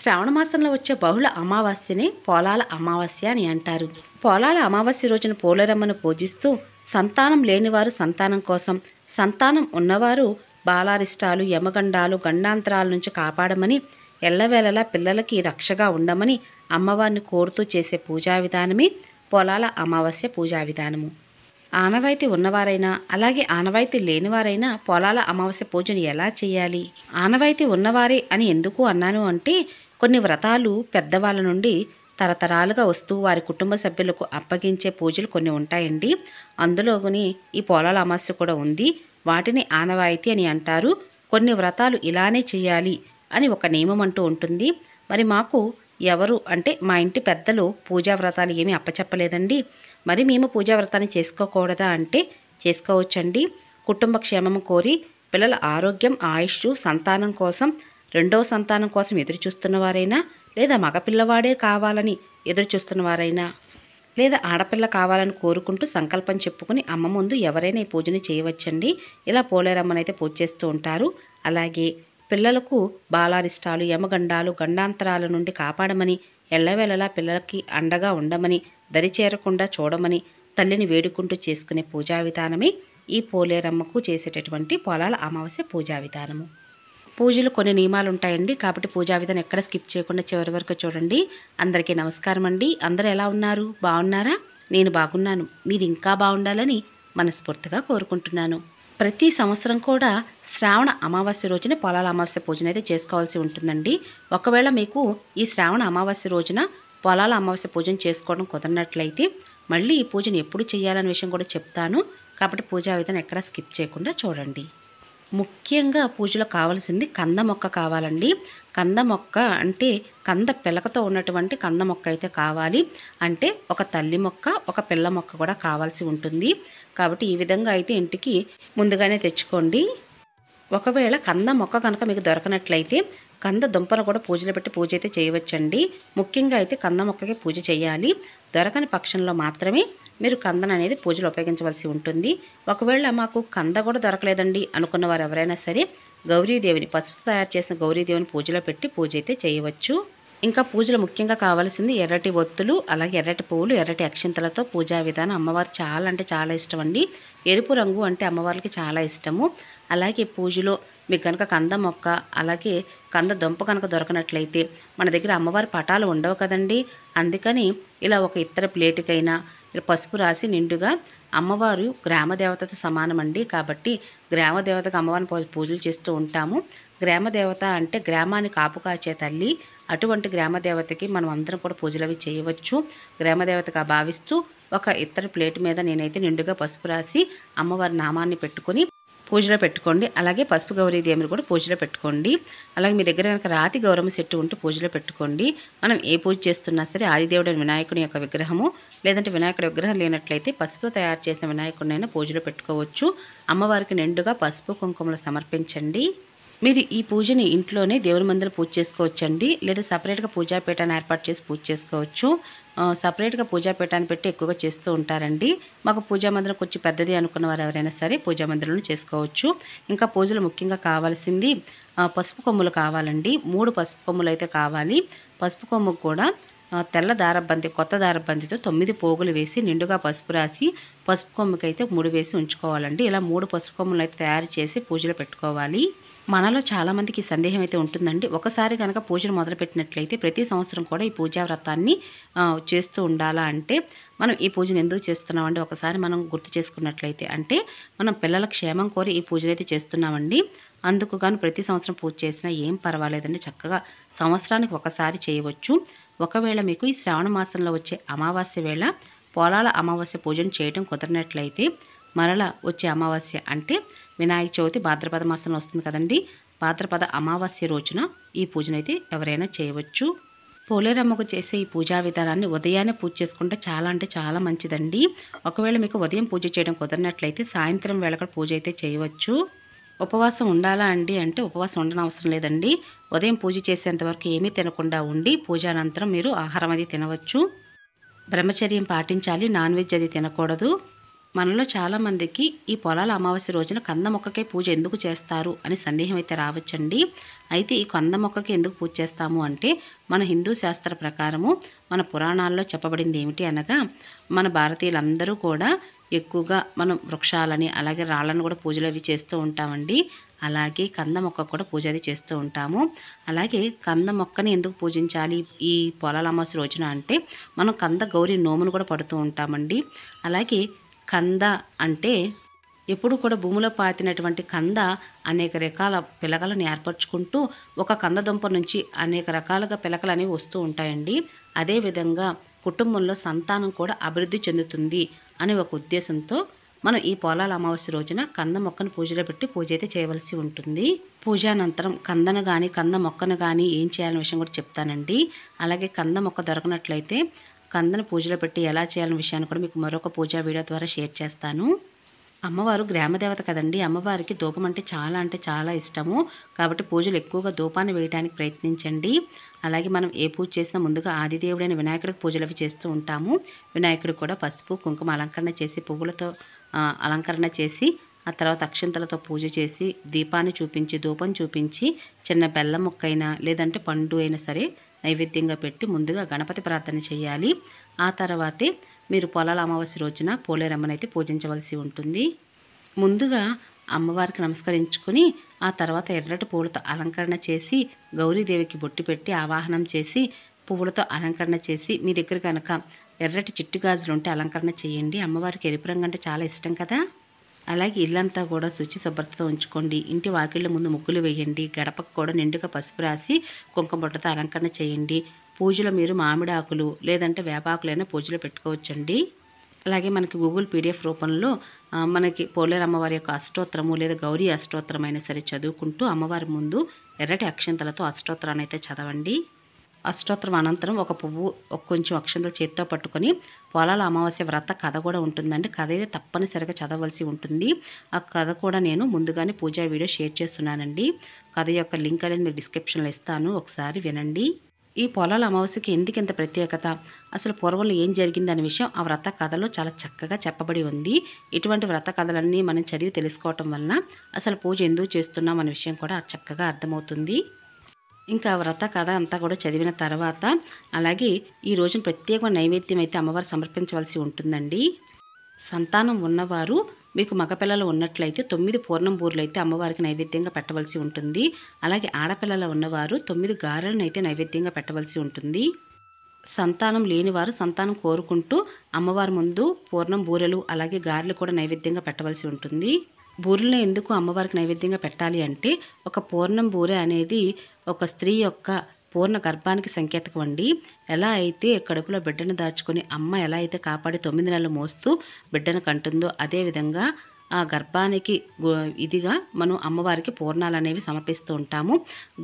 శ్రావణ మాసంలో వచ్చే బహుళ అమావాస్యని పోలాల అమావాస్య అని అంటారు. పోలాల అమావాస్య రోజున పోలేరమ్మను పూజిస్తూ సంతానం లేనివారు సంతానం కోసం, సంతానం ఉన్నవారు బాలారిష్టాలు, యమగండాలు, గండాంతరాల నుంచి కాపాడమని, ఎల్లవేళలా పిల్లలకి రక్షగా ఉండమని అమ్మవారిని కోరుతూ చేసే పూజా విధానమే పోలాల అమావాస్య పూజా విధానము. ఆనవాయితీ ఉన్నవారైనా అలాగే ఆనవాయితీ లేనివారైనా పోలాల అమావాస్య పూజను ఎలా చేయాలి? ఆనవాయితీ ఉన్నవారే అని ఎందుకు అన్నాను అంటే, కొన్ని వ్రతాలు పెద్దవాళ్ళ నుండి తరతరాలుగా వస్తూ వారి కుటుంబ సభ్యులకు అప్పగించే పూజలు కొన్ని ఉంటాయండి. అందులోని ఈ పోలాల అమావాస్య కూడా ఉంది. వాటిని ఆనవాయితీ అని అంటారు. కొన్ని వ్రతాలు ఇలానే చేయాలి అని ఒక నియమం అంటూ ఉంటుంది. మరి మాకు ఎవరు అంటే మా ఇంటి పెద్దలు పూజా వ్రతాలు ఏమీ అప్పచెప్పలేదండి. మరి మేము పూజా వ్రతాన్ని చేసుకోకూడదా అంటే చేసుకోవచ్చండి. కుటుంబ క్షేమము కోరి పిల్లల ఆరోగ్యం, ఆయుష్, సంతానం కోసం, రెండవ సంతానం కోసం ఎదురు చూస్తున్నవారైనా, లేదా మగపిల్లవాడే కావాలని ఎదురు చూస్తున్నవారైనా, లేదా ఆడపిల్ల కావాలని కోరుకుంటూ సంకల్పం చెప్పుకుని అమ్మ ముందు ఎవరైనా ఈ పూజని చేయవచ్చండి. ఇలా పోలేరమ్మనైతే పూజ చేస్తూ ఉంటారు. అలాగే పిల్లలకు బాలారిష్టాలు, యమగండాలు, గండాంతరాల నుండి కాపాడమని, ఎల్లవేళలా పిల్లలకి అండగా ఉండమని, దరిచేరకుండా చూడమని తల్లిని వేడుకుంటూ చేసుకునే పూజా విధానమే ఈ పోలేరమ్మకు చేసేటటువంటి పోలాల అమావాస్య పూజా విధానము. పూజలు కొన్ని నియమాలు ఉంటాయండి. కాబట్టి పూజా విధానం ఎక్కడ స్కిప్ చేయకుండా చివరి వరకు చూడండి. అందరికీ నమస్కారం అండి. అందరూ ఎలా ఉన్నారు? బాగున్నారా? నేను బాగున్నాను. మీరు ఇంకా బాగుండాలని మనస్ఫూర్తిగా కోరుకుంటున్నాను. ప్రతి సంవత్సరం కూడా శ్రావణ అమావాస్య రోజున పోలాల అమావాస్య పూజన అయితే చేసుకోవాల్సి ఉంటుందండి. ఒకవేళ మీకు ఈ శ్రావణ అమావాస్య రోజున పోలాల అమావాస్య పూజను చేసుకోవడం కుదరనట్లయితే మళ్ళీ ఈ పూజను ఎప్పుడు చేయాలనే విషయం కూడా చెప్తాను. కాబట్టి పూజా విధానం ఎక్కడ స్కిప్ చేయకుండా చూడండి. ముఖ్యంగా పూజలో కావాల్సింది కంద మొక్క కావాలండి. కంద మొక్క అంటే కంద పిలకతో ఉన్నటువంటి కంద మొక్క అయితే కావాలి. అంటే ఒక తల్లి మొక్క, ఒక పిల్ల మొక్క కూడా కావాల్సి ఉంటుంది. కాబట్టి ఈ విధంగా అయితే ఇంటికి ముందుగానే తెచ్చుకోండి. ఒకవేళ కంద మొక్క కనుక మీకు దొరకనట్లయితే కంద దుంపను కూడా పూజలో పెట్టి పూజ అయితే చేయవచ్చండి. ముఖ్యంగా అయితే కంద మొక్కకి పూజ చేయాలి. దొరకని పక్షంలో మాత్రమే మీరు కందను అనేది పూజలో ఉపయోగించవలసి ఉంటుంది. ఒకవేళ మాకు కంద కూడా దొరకలేదండి అనుకున్న వారు ఎవరైనా సరే గౌరీదేవిని, పసుపు తయారు చేసిన గౌరీదేవిని పూజలో పెట్టి పూజ అయితే చేయవచ్చు. ఇంకా పూజలు ముఖ్యంగా కావాల్సింది ఎర్రటి ఒత్తులు, అలాగే ఎర్రటి పువ్వులు, ఎర్రటి అక్షింతలతో పూజా విధానం. అమ్మవారు చాలా అంటే చాలా ఇష్టం అండి. ఎరుపు రంగు అంటే అమ్మవారికి చాలా ఇష్టము. అలాగే పూజలో మీకు కనుక కంద మొక్క, అలాగే కంద దుంప కనుక దొరకనట్లయితే మన దగ్గర అమ్మవారి పటాలు ఉండవు కదండి. అందుకని ఇలా ఒక ఇత్తడి ప్లేటుకైనా ఇలా పసుపు రాసి నిండుగా అమ్మవారు గ్రామదేవతతో సమానమండి. కాబట్టి గ్రామదేవతకు అమ్మవారిని పూజలు చేస్తూ ఉంటాము. గ్రామదేవత అంటే గ్రామాన్ని కాపు కాచే తల్లి. అటువంటి గ్రామదేవతకి మనం అందరం కూడా పూజలు అవి చేయవచ్చు. గ్రామదేవతగా భావిస్తూ ఒక ఇత్తడి ప్లేట్ మీద నేనైతే నిండుగా పసుపు రాసి అమ్మవారి నామాన్ని పెట్టుకొని పూజలో పెట్టుకోండి. అలాగే పసుపు గౌరీదేవిని కూడా పూజలో పెట్టుకోండి. అలాగే మీ దగ్గర కనుక రాతి గౌరమ్మ చెట్టు ఉంటే పూజలో పెట్టుకోండి. మనం ఏ పూజ చేస్తున్నా సరే ఆదిదేవుడైన వినాయకుని యొక్క విగ్రహము, లేదంటే వినాయకుడి విగ్రహం లేనట్లయితే పసుపు తయారు చేసిన వినాయకుడినైనా పూజలో పెట్టుకోవచ్చు. అమ్మవారికి నిండుగా పసుపు కుంకుమలు సమర్పించండి. మీరు ఈ పూజని ఇంట్లోనే దేవుని మందిరం పూజ చేసుకోవచ్చండి. లేదా సపరేట్గా పూజాపీఠాన్ని ఏర్పాటు చేసి పూజ చేసుకోవచ్చు. సపరేట్గా పూజాపీఠాన్ని పెట్టి ఎక్కువగా చేస్తూ ఉంటారండి. మాకు పూజా మందిరం కొంచెం పెద్దది అనుకున్న వారు ఎవరైనా సరే పూజా మందిరంలో చేసుకోవచ్చు. ఇంకా పూజలు ముఖ్యంగా కావాల్సింది పసుపు కొమ్ములు కావాలండి. 3 పసుపు కొమ్ములు అయితే కావాలి. పసుపు కొమ్ముకు కూడా తెల్ల దారబంతి, కొత్త దారబంతితో 9 పోగులు వేసి నిండుగా పసుపు రాసి పసుపు కొమ్ముకైతే 3 వేసి ఉంచుకోవాలండి. ఇలా 3 పసుపు కొమ్ములు అయితే తయారు చేసి పూజలో పెట్టుకోవాలి. మనలో చాలామందికి సందేహం అయితే ఉంటుందండి. ఒకసారి కనుక పూజను మొదలుపెట్టినట్లయితే ప్రతి సంవత్సరం కూడా ఈ పూజా వ్రతాన్ని చేస్తూ ఉండాలా అంటే, మనం ఈ పూజను ఎందుకు చేస్తున్నామండి ఒకసారి మనం గుర్తు చేసుకున్నట్లయితే, అంటే మనం పిల్లల క్షేమం కోరి ఈ పూజలు అయితే చేస్తున్నామండి. అందుకు గాను ప్రతి సంవత్సరం పూజ చేసినా ఏం పర్వాలేదండి. చక్కగా సంవత్సరానికి ఒకసారి చేయవచ్చు. ఒకవేళ మీకు ఈ శ్రావణ మాసంలో వచ్చే అమావాస్య వేళ పోలాల అమావాస్య పూజను చేయడం కుదరినట్లయితే మరలా వచ్చే అమావాస్య అంటే వినాయక చవితి భాద్రపద మాసంలో వస్తుంది కదండి. భాద్రపద అమావాస్య రోజున ఈ పూజనైతే ఎవరైనా చేయవచ్చు. పోలేరమ్మకు చేసే ఈ పూజా విధానాన్ని ఉదయాన్నే పూజ చేసుకుంటే చాలా అంటే చాలా మంచిదండి. ఒకవేళ మీకు ఉదయం పూజ చేయడం కుదరినట్లయితే సాయంత్రం వేళ కూడా పూజ అయితే చేయవచ్చు. ఉపవాసం ఉండాలా అండి అంటే ఉపవాసం ఉండనవసరం లేదండి. ఉదయం పూజ చేసేంతవరకు ఏమీ తినకుండా ఉండి పూజానంతరం మీరు ఆహారం అది తినవచ్చు. బ్రహ్మచర్యం పాటించాలి. నాన్ వెజ్ అది తినకూడదు. మనలో చాలామందికి ఈ పొలాల అమావాస్య రోజున కంద మొక్కకే పూజ ఎందుకు చేస్తారు అని సందేహం అయితే రావచ్చండి. అయితే ఈ కంద మొక్కకి ఎందుకు పూజ చేస్తాము అంటే, మన హిందూ శాస్త్ర ప్రకారము మన పురాణాల్లో చెప్పబడింది ఏమిటి అనగా, మన భారతీయులందరూ కూడా ఎక్కువగా మనం వృక్షాలని అలాగే రాళ్ళను కూడా పూజలు అవి చేస్తూ ఉంటామండి. అలాగే కంద మొక్క కూడా పూజ అది చేస్తూ ఉంటాము. అలాగే కంద మొక్కని ఎందుకు పూజించాలి ఈ పొలాల అమావాస్య రోజున అంటే, మనం కంద గౌరి నోమును కూడా పడుతూ ఉంటామండి. అలాగే కంద అంటే ఎప్పుడు కూడా భూమిలో పాతినటువంటి కంద అనేక రకాల పిలకలను ఏర్పరచుకుంటూ ఒక కంద దుంప నుంచి అనేక రకాలుగా పిలకలు అనేవి వస్తూ ఉంటాయండి. అదేవిధంగా కుటుంబంలో సంతానం కూడా అభివృద్ధి చెందుతుంది అనే ఒక ఉద్దేశంతో మనం ఈ పొలాల అమావాస్య రోజున కంద మొక్కను పూజలో పెట్టి పూజ అయితే చేయవలసి ఉంటుంది. పూజానంతరం కందను కానీ కంద మొక్కను కానీ ఏం చేయాలనే విషయం కూడా చెప్తానండి. అలాగే కంద మొక్క దొరకనట్లయితే కందను పూజలో పెట్టి ఎలా చేయాలనే విషయాన్ని కూడా మీకు మరొక పూజా వీడియో ద్వారా షేర్ చేస్తాను. అమ్మవారు గ్రామదేవత కదండి. అమ్మవారికి ధూపం అంటే చాలా ఇష్టము. కాబట్టి పూజలు ఎక్కువగా ధూపాన్ని వేయడానికి ప్రయత్నించండి. అలాగే మనం ఏ పూజ చేసినా ముందుగా ఆదిదేవుడైన వినాయకుడికి పూజలు అవి చేస్తూ ఉంటాము. వినాయకుడు కూడా పసుపు కుంకుమ అలంకరణ చేసి పువ్వులతో అలంకరణ చేసి ఆ తర్వాత అక్షంతలతో పూజ చేసి దీపాన్ని చూపించి ధూపం చూపించి చిన్న బెల్లం ముక్కైనా లేదంటే పండు అయినా సరే నైవేద్యంగా పెట్టి ముందుగా గణపతి ప్రార్థన చేయాలి. ఆ తర్వాతే మీరు పొలాల అమావాస్య రోజున పోలేరమ్మనైతే పూజించవలసి ఉంటుంది. ముందుగా అమ్మవారికి నమస్కరించుకొని ఆ తర్వాత ఎర్రటి పూలతో అలంకరణ చేసి గౌరీదేవికి బొట్టు పెట్టి ఆవాహనం చేసి పువ్వులతో అలంకరణ చేసి మీ దగ్గర కనుక ఎర్రటి చిట్టు గాజులు ఉంటే అలంకరణ చేయండి. అమ్మవారికి ఎరుపు రంగు అంటే చాలా ఇష్టం కదా. అలాగే ఇల్లంతా కూడా శుచి శుభ్రతతో ఉంచుకోండి. ఇంటి వాకిళ్ళ ముందు ముగ్గులు వేయండి. గడపకు కూడా నిండుగా పసుపు రాసి కుంకుమ బొట్టతో అలంకరణ చేయండి. పూజలో మీరు మామిడి ఆకులు లేదంటే వేపాకులైనా పూజలో పెట్టుకోవచ్చండి. అలాగే మనకి గూగుల్ పీడిఎఫ్ రూపంలో మనకి పోలేరు అమ్మవారి యొక్క అష్టోత్తరము లేదా గౌరీ అష్టోత్తరం అయినా సరే చదువుకుంటూ అమ్మవారి ముందు ఎర్రటి అక్షంతలతో అష్టోత్తరాన్ని అయితే చదవండి. అష్టోత్తరం అనంతరం ఒక పువ్వు కొంచెం అక్షంతలు చేతితో పట్టుకొని పొలాల అమావాస్య వ్రత కథ కూడా ఉంటుందండి. కథ అయితే తప్పనిసరిగా చదవలసి ఉంటుంది. ఆ కథ కూడా నేను ముందుగానే పూజా వీడియో షేర్ చేస్తున్నానండి. కథ యొక్క లింక్ అనేది మీకు డిస్క్రిప్షన్లో ఇస్తాను, ఒకసారి వినండి. ఈ పొలాల అమావాస్యకి ఎందుకు ఇంత ప్రత్యేకత, అసలు పూర్వంలో ఏం జరిగింది అనే విషయం ఆ వ్రత కథలో చాలా చక్కగా చెప్పబడి ఉంది. ఇటువంటి వ్రత కథలన్నీ మనం చదివి తెలుసుకోవటం వలన అసలు పూజ ఎందుకు చేస్తున్నాం అనే విషయం కూడా చక్కగా అర్థమవుతుంది. ఇంకా వ్రత కథ అంతా కూడా చదివిన తర్వాత అలాగే ఈ రోజున ప్రత్యేకమైన నైవేద్యం అయితే అమ్మవారు సమర్పించవలసి ఉంటుందండి. సంతానం ఉన్నవారు మీకు మగపిల్లలు ఉన్నట్లయితే 9 పూర్ణం బూరెలు అయితే అమ్మవారికి నైవేద్యంగా పెట్టవలసి ఉంటుంది. అలాగే ఆడపిల్లలు ఉన్నవారు 9 గారెలను అయితే నైవేద్యంగా పెట్టవలసి ఉంటుంది. సంతానం లేనివారు సంతానం కోరుకుంటూ అమ్మవారి ముందు పూర్ణం బూరెలు అలాగే గారెలు కూడా నైవేద్యంగా పెట్టవలసి ఉంటుంది. బూరెలను ఎందుకు అమ్మవారికి నైవేద్యంగా పెట్టాలి అంటే, ఒక పూర్ణం బూరె అనేది ఒక స్త్రీ యొక్క పూర్ణ గర్భానికి సంకేతకం అండి. ఎలా అయితే కడుపులో బిడ్డను దాచుకొని అమ్మ ఎలా అయితే కాపాడి 9 నెలలు మోస్తూ బిడ్డను కంటుందో అదేవిధంగా ఆ గర్భానికి ఇదిగా మనం అమ్మవారికి పూర్ణాలు అనేవి సమర్పిస్తూ ఉంటాము.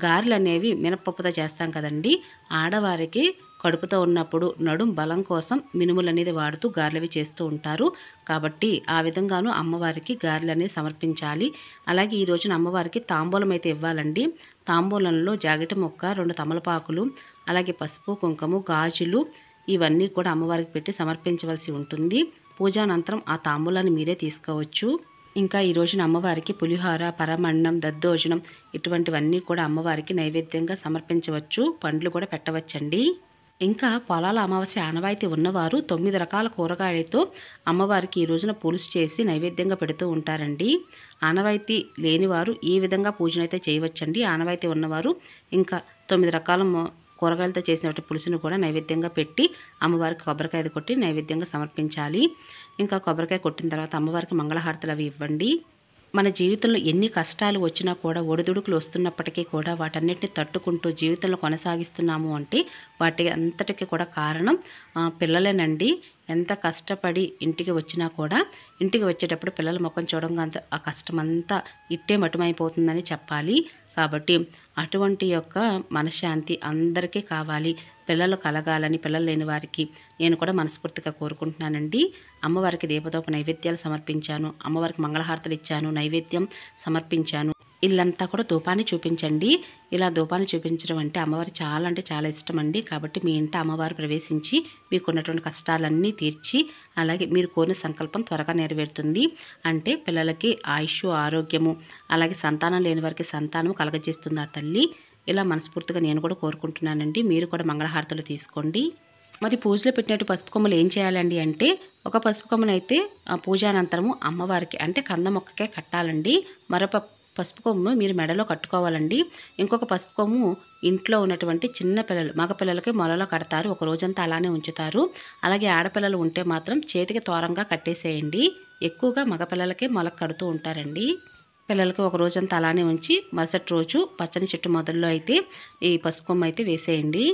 గారెలు అనేవి మినపప్పుతో చేస్తాం కదండి. ఆడవారికి కడుపుతో ఉన్నప్పుడు నడుం బలం కోసం మినుములు అనేది వాడుతూ గారెలవి చేస్తూ ఉంటారు. కాబట్టి ఆ విధంగాను అమ్మవారికి గారెలు అనేది సమర్పించాలి. అలాగే ఈ రోజున అమ్మవారికి తాంబూలం అయితే ఇవ్వాలండి. తాంబూలంలో జాకెట్ మొక్క 2 తమలపాకులు అలాగే పసుపు కుంకుమ గాజులు ఇవన్నీ కూడా అమ్మవారికి పెట్టి సమర్పించవలసి ఉంటుంది. పూజానంతరం ఆ తాంబూలాన్ని మీరే తీసుకోవచ్చు. ఇంకా ఈ రోజున అమ్మవారికి పులిహోర పరమన్నం దద్దోజనం ఇటువంటివన్నీ కూడా అమ్మవారికి నైవేద్యంగా సమర్పించవచ్చు. పండ్లు కూడా పెట్టవచ్చండి. ఇంకా పొలాల అమావాస్య ఆనవాయితీ ఉన్నవారు 9 రకాల కూరగాయలతో అమ్మవారికి ఈ రోజున పులుసు చేసి నైవేద్యంగా పెడుతూ ఉంటారండి. ఆనవాయితీ లేనివారు ఈ విధంగా పూజనైతే చేయవచ్చండి. ఆనవాయితీ ఉన్నవారు ఇంకా 9 రకాల కూరగాయలతో చేసినటువంటి పులుసును కూడా నైవేద్యంగా పెట్టి అమ్మవారికి కొబ్బరికాయ కొట్టి నైవేద్యంగా సమర్పించాలి. ఇంకా కొబ్బరికాయ కొట్టిన తర్వాత అమ్మవారికి మంగళహారతులు అవి ఇవ్వండి. మన జీవితంలో ఎన్ని కష్టాలు వచ్చినా కూడా ఒడిదుడుకులు వస్తున్నప్పటికీ కూడా వాటన్నిటిని తట్టుకుంటూ జీవితంలో కొనసాగిస్తున్నాము అంటే వాటి అంతటికి కూడా కారణం పిల్లలేనండి. ఎంత కష్టపడి ఇంటికి వచ్చినా కూడా ఇంటికి వచ్చేటప్పుడు పిల్లల ముఖం చూడంగా ఆ కష్టమంతా ఇట్టే మటుమైపోతుందని చెప్పాలి. కాబట్టి అటువంటి యొక్క మనశ్శాంతి అందరికీ కావాలి. పిల్లలు కలగాలని పిల్లలు లేని వారికి నేను కూడా మనస్ఫూర్తిగా కోరుకుంటున్నానండి. అమ్మవారికి దీపదోప నైవేద్యాలు సమర్పించాను. అమ్మవారికి మంగళహారతలు ఇచ్చాను. నైవేద్యం సమర్పించాను. ఇల్లంతా కూడా ధూపాన్ని చూపించండి. ఇలా ధూపాన్ని చూపించడం అంటే అమ్మవారికి చాలా అంటే చాలా ఇష్టం అండి. కాబట్టి మీ ఇంట అమ్మవారు ప్రవేశించి మీకున్నటువంటి కష్టాలన్నీ తీర్చి, అలాగే మీరు కోరిన సంకల్పం త్వరగా నెరవేరుతుంది. అంటే పిల్లలకి ఆయుష్, ఆరోగ్యము, అలాగే సంతానం లేని వారికి సంతానం కలగజేస్తుంది ఆ తల్లి. ఇలా మనస్ఫూర్తిగా నేను కూడా కోరుకుంటున్నానండి. మీరు కూడా మంగళహారతులు తీసుకోండి. మరి పూజలో పెట్టినట్టు పసుపు కొమ్మలు ఏం చేయాలండి అంటే, ఒక పసుపు కొమ్మనైతే పూజానంతరము అమ్మవారికి అంటే కంద మొక్కకే కట్టాలండి. మరొక పసుపు కొమ్ము మీరు మెడలో కట్టుకోవాలండి. ఇంకొక పసుపు కొమ్ము ఇంట్లో ఉన్నటువంటి చిన్న పిల్లలు, మగ పిల్లలకి మొలలో కడతారు. ఒక రోజంతా అలానే ఉంచుతారు. అలాగే ఆడపిల్లలు ఉంటే మాత్రం చేతికి తోరంగా కట్టేసేయండి. ఎక్కువగా మగ పిల్లలకే మొలకు కడుతూ ఉంటారండి. పిల్లలకి ఒక రోజంతా అలానే ఉంచి మరుసటి రోజు పచ్చని చెట్టు మొదల్లో అయితే ఈ పసుపు కొమ్మ అయితే వేసేయండి.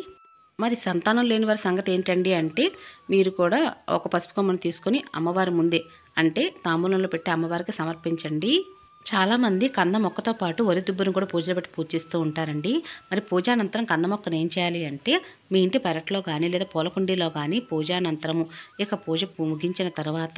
మరి సంతానం లేని వారి సంగతి ఏంటండి అంటే, మీరు కూడా ఒక పసుపు కొమ్మను తీసుకొని అమ్మవారి ముందే అంటే తాంబూలంలో పెట్టి అమ్మవారికి సమర్పించండి. చాలామంది కంద మొక్కతో పాటు వరి దుబ్బును కూడా పూజలో పెట్టి పూజిస్తూ ఉంటారండి. మరి పూజానంతరం కంద మొక్కను ఏం చేయాలి అంటే, మీ ఇంటి పెరట్లో కానీ లేదా పూలకుండీలో కానీ పూజానంతరము ఇక పూజ ముగించిన తర్వాత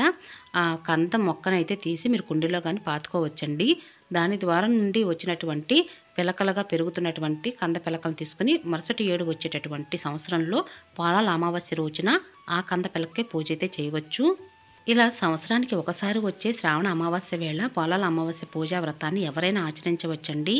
ఆ కంద మొక్కనైతే తీసి మీరు కుండీలో కానీ పాతుకోవచ్చండి. దాని ద్వారా నుండి వచ్చినటువంటి పిలకలుగా పెరుగుతున్నటువంటి కంద పిలకలు తీసుకుని మరుసటి ఏడు వచ్చేటటువంటి సంవత్సరంలో పోలాల అమావాస్య రోజున ఆ కంద పిలకకే పూజ అయితే చేయవచ్చు. ఇలా సంవత్సరానికి ఒకసారి వచ్చే శ్రావణ అమావాస్య వేళ పోలాల అమావాస్య పూజా వ్రతాన్ని ఎవరైనా ఆచరించవచ్చండి.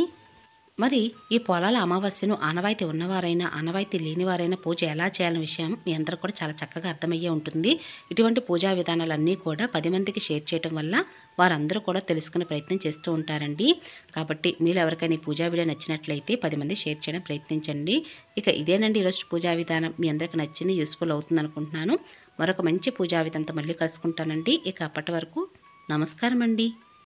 మరి ఈ పొలాల అమావాస్యను ఆనవాయితీ ఉన్నవారైనా ఆనవాయితీ లేనివారైనా పూజ ఎలా చేయాలనే విషయం మీ అందరూ కూడా చాలా చక్కగా అర్థమయ్యే ఉంటుంది. ఇటువంటి పూజా విధానాలన్నీ కూడా 10 మందికి షేర్ చేయడం వల్ల వారందరూ కూడా తెలుసుకునే ప్రయత్నం చేస్తూ ఉంటారండి. కాబట్టి మీరు ఎవరికైనా ఈ పూజా వీడియో నచ్చినట్లయితే 10 మంది షేర్ చేయడం ప్రయత్నించండి. ఇక ఇదేనండి ఈరోజు పూజా విధానం. మీ అందరికీ నచ్చింది, యూస్ఫుల్ అవుతుంది అనుకుంటున్నాను. మరొక మంచి పూజా విధానంతో మళ్ళీ కలుసుకుంటానండి. ఇక అప్పటి వరకు నమస్కారం అండి.